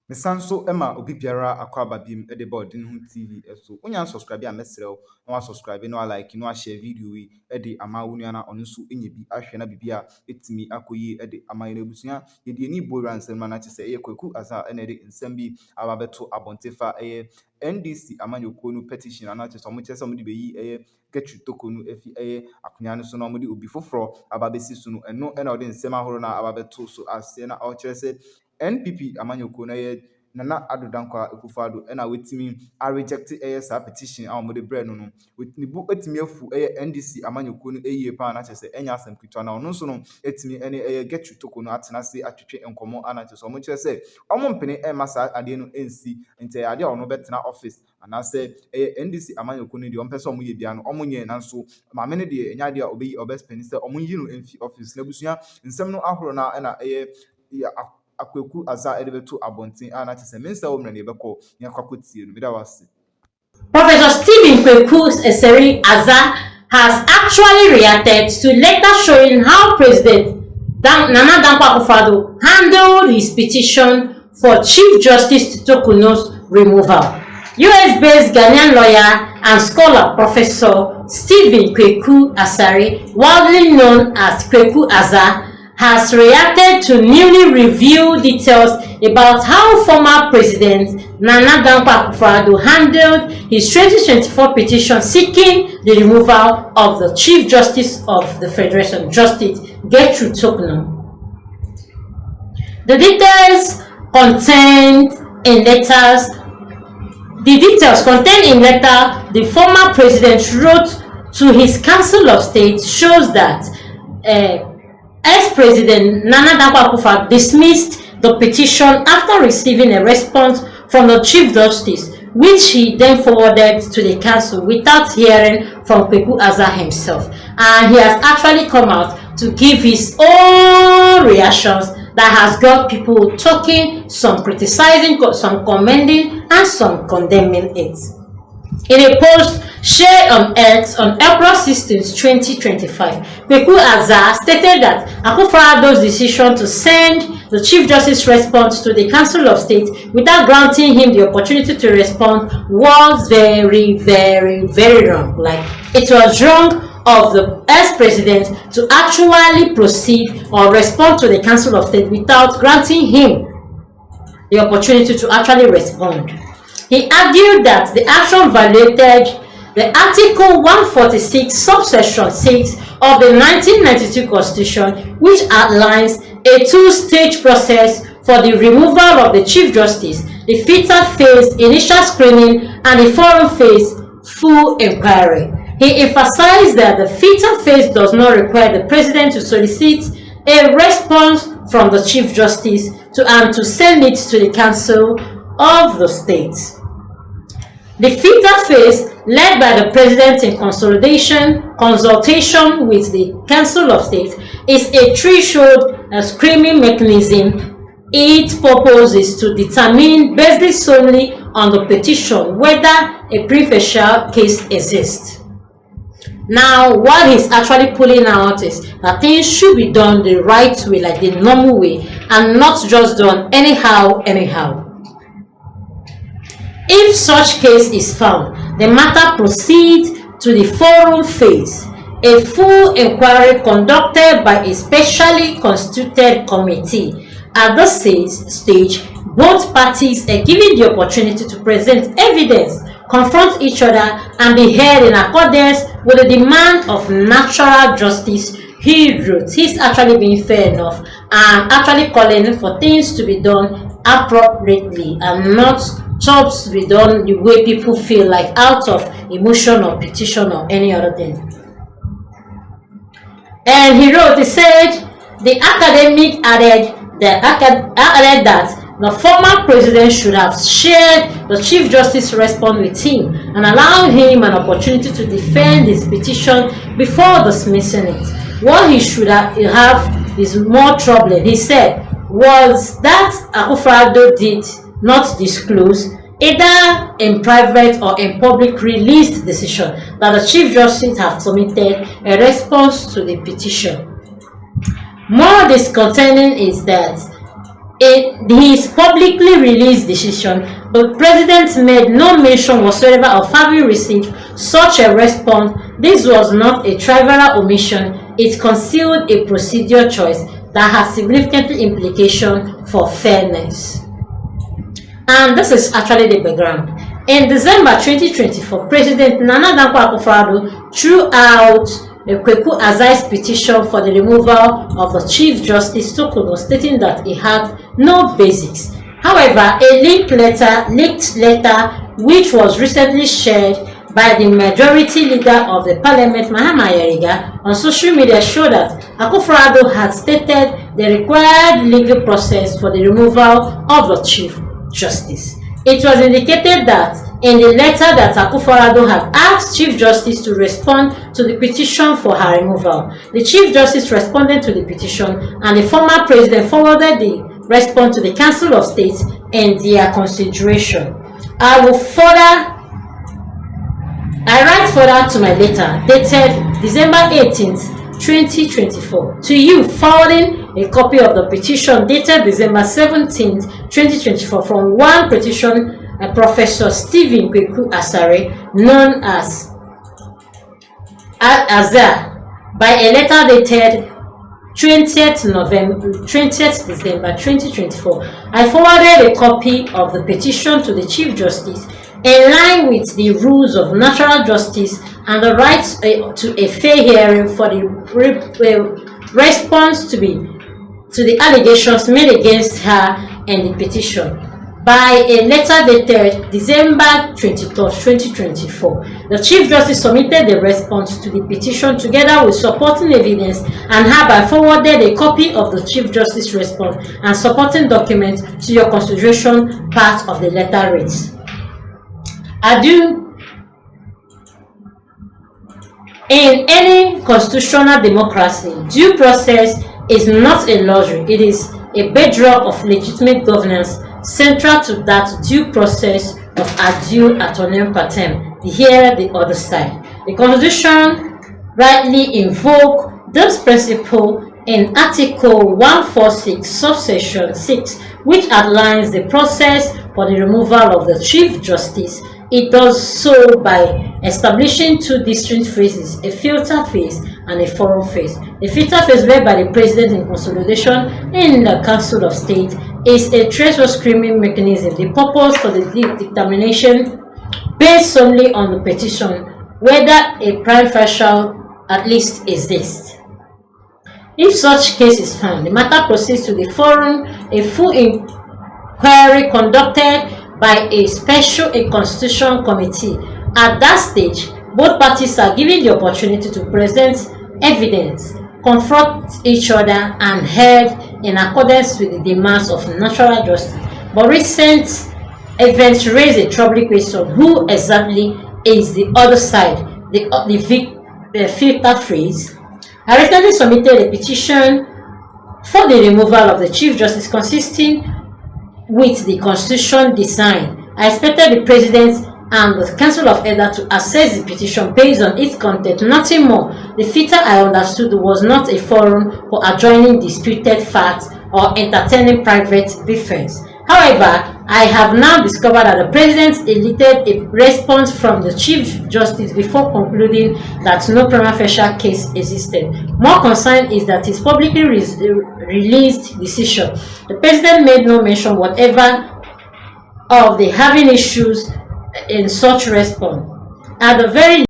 Mesanso Emma obi biara akwaba bim de board ho TV so onya subscribe a mesrew na subscribe na like na share video wi de ama wonu ana ono so enya bi ahwe na bibia etimi akoyi de ama ina busua ye de ni boran sem na che se ye kwaku asa na de nsem bi ababeto abontefa NDC amanyokuo no petition ana che so mo che se mo de beyi Getru Tokonu efi akonya no so na mo de obi foforo ababesi so no eno na ode nsem ahoro na ababeto so ase na o chere se NPP amanyoko na ye Nana Addo Dankwa Akufo-Addo na wetimi a reject sa petition a omode bre no wetimi bu etimi afu NDC amanyoko no eyie pa na chese enya asem kitwa na ono so no etimi ene Getru Tokonu atena se atwetwe enkomo ana chese omo kire se omo mpene masa ade no ensi nte ade a ono betena office ana se NDC amanyoko no de ompese omo ye bia no omo nye nanso ma me ne de enya de a obeyi obespeni se omo yi no enfi office na busua nsem no ahoro na na Akweku Aza Edebetu Abontin na chese mensa wo mrane beko nya kwakotie no bida wase. Professor Stephen Kweku Aza has actually reacted to letter showing how President Nana Dankwa Akufo-Addo handled his petition for Chief Justice Tokuno's removal. US-based Ghanaian lawyer and scholar Professor Stephen Kweku Asare, widely known as Kweku Aza, has reacted to newly revealed details about how former President Nana Dankwa Akufo-Addo handled his 2024 petition seeking the removal of the Chief Justice of the Federation, Justice Getru Tokonu. The details contained in letter the former president wrote to his Council of State shows that ex-President Nana Dankwa Akufo-Addo dismissed the petition after receiving a response from the Chief Justice, which he then forwarded to the Council without hearing from Kweku Aza himself. And he has actually come out to give his own reactions that has got people talking, some criticizing, some commending, and some condemning it. In a post shared on X on April 16, 2025, Kweku Aza stated that Akufo-Addo's decision to send the Chief Justice's response to the Council of State without granting him the opportunity to respond was very, very, very wrong. Like, it was wrong of the ex-president to actually proceed or respond to the Council of State without granting him the opportunity to actually respond. He argued that the action violated the Article 146, subsection 6 of the 1992 Constitution, which outlines a two-stage process for the removal of the Chief Justice: the filtered phase, initial screening, and the forum phase, full inquiry. He emphasized that the filtered phase does not require the President to solicit a response from the Chief Justice and to send it to the Council of the State. The filtered phase, led by the President in consultation with the Council of State, is a threshold screening mechanism. Its purpose is to determine, based solely on the petition, whether a preferential case exists. Now, what he's actually pulling out is that things should be done the right way, like the normal way, and not just done anyhow. If such case is found, the matter proceeds to the forum phase, a full inquiry conducted by a specially constituted committee. At this stage, both parties are given the opportunity to present evidence, confront each other, and be heard in accordance with the demand of natural justice. He wrote. He's actually being fair enough and actually calling for things to be done appropriately and not jobs to be done the way people feel, like out of emotion or petition or any other thing. And he wrote, he said, the academic added that the former president should have shared the Chief Justice's response with him and allowed him an opportunity to defend his petition before dismissing it. What he should have is more troubling, he said, was that Akufo-Addo did not disclose, either in private or in public released decision, that the Chief Justice have submitted a response to the petition. More disconcerting is that In his publicly released decision, the president made no mention whatsoever of having received such a response. This was not a trivial omission, it concealed a procedure choice that has significant implications for fairness. And this is actually the background. In December 2024, President Nana Dankwa Akufo-Addo threw out Kweku Azai's petition for the removal of the Chief Justice Tokuno, stating that it had no basis. However, a leaked letter, which was recently shared by the majority leader of the parliament, Mahama Ayariga, on social media showed that Akufo-Addo had stated the required legal process for the removal of the Chief Justice. It was indicated that in the letter that Akufo-Addo had asked Chief Justice to respond to the petition for her removal. The Chief Justice responded to the petition, and the former president forwarded the response to the Council of State and their consideration. I write further to my letter dated December 18th, 2024 to you, forwarding a copy of the petition dated December 17th, 2024 from one petition, Professor Stephen Kweku Asare, known as Azar, by a letter dated 20th December 2024. I forwarded a copy of the petition to the Chief Justice in line with the rules of natural justice and the right to a fair hearing for the response to the allegations made against her and the petition. By a letter dated December 23rd, 2024, the Chief Justice submitted the response to the petition together with supporting evidence and hereby forwarded a copy of the Chief Justice response and supporting documents to your consideration. Part of the letter reads: in any constitutional democracy, due process is not a luxury, it is a bedrock of legitimate governance. Central to that due process of undue autonomy patem, here the other side. The Constitution rightly invokes this principle in Article 146, subsection 6, which outlines the process for the removal of the Chief Justice. It does so by establishing two distinct phases, a filter phase and a forum phase. The filter phase, led by the President in consolidation in the Council of State, is a threshold screening mechanism. The purpose for the determination based solely on the petition whether a prima facie at least exists. If such case is found, the matter proceeds to the forum, a full inquiry conducted by a special constitution committee. At that stage, both parties are given the opportunity to present evidence, confront each other, and heard in accordance with the demands of natural justice. But recent events raise a troubling question: who exactly is the other side, the filter phrase? I recently submitted a petition for the removal of the Chief Justice consisting with the Constitution design. I expected the President and the Council of Elders to assess the petition based on its content, nothing more. The filter, I understood, was not a forum for adjoining disputed facts or entertaining private defense. However, I have now discovered that the President elicited a response from the Chief Justice before concluding that no prima facie case existed. More concern is that his publicly released decision, the President made no mention whatever of the having issues in such response. At the very